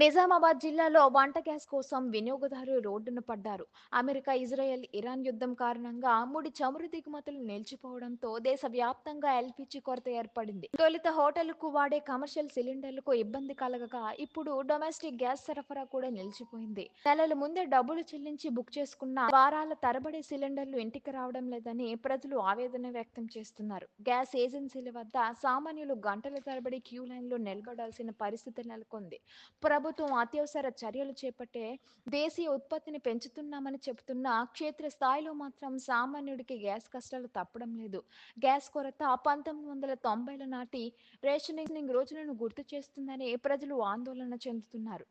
నిజామాబాద్ జిల్లాలో వంట గ్యాస్ కోసం వినియోగదారులు రోడ్డున పడ్డారు. అమెరికా, ఇజ్రాయెల్, ఇరాన్ యుద్ధం కారణంగా ముడి చమురు దిగుమతులు నిలిచిపోవడంతో దేశవ్యాప్తంగా ఎల్పీజీ కొరత ఏర్పడింది. తొలుత హోటళ్లకు వాడే కమర్షియల్ సిలిండర్లకు ఇబ్బంది కలగగా ఇప్పుడు డొమెస్టిక్ గ్యాస్ సరఫరా కూడా నిలిచిపోయింది. నెలల ముందే డబ్బులు చెల్లించి బుక్ చేసుకున్న వారాల తరబడి సిలిండర్లు ఇంటికి రావడం లేదని ప్రజలు ఆవేదన వ్యక్తం చేస్తున్నారు. గ్యాస్ ఏజెన్సీల వద్ద సామాన్యులు గంటల తరబడి క్యూ లైన్లో నిలబడాల్సిన పరిస్థితి నెలకొంది. ప్రభుత్వం అత్యవసర చర్యలు చేపట్టే దేశీయ ఉత్పత్తిని పెంచుతున్నామని చెబుతున్నా క్షేత్రస్థాయిలో మాత్రం సామాన్యుడికి గ్యాస్ కష్టాలు తప్పడం లేదు. గ్యాస్ కొరత 1990ల నాటి రేషనింగ్ రోజులను గుర్తు చేస్తుందని ప్రజలు ఆందోళన చెందుతున్నారు.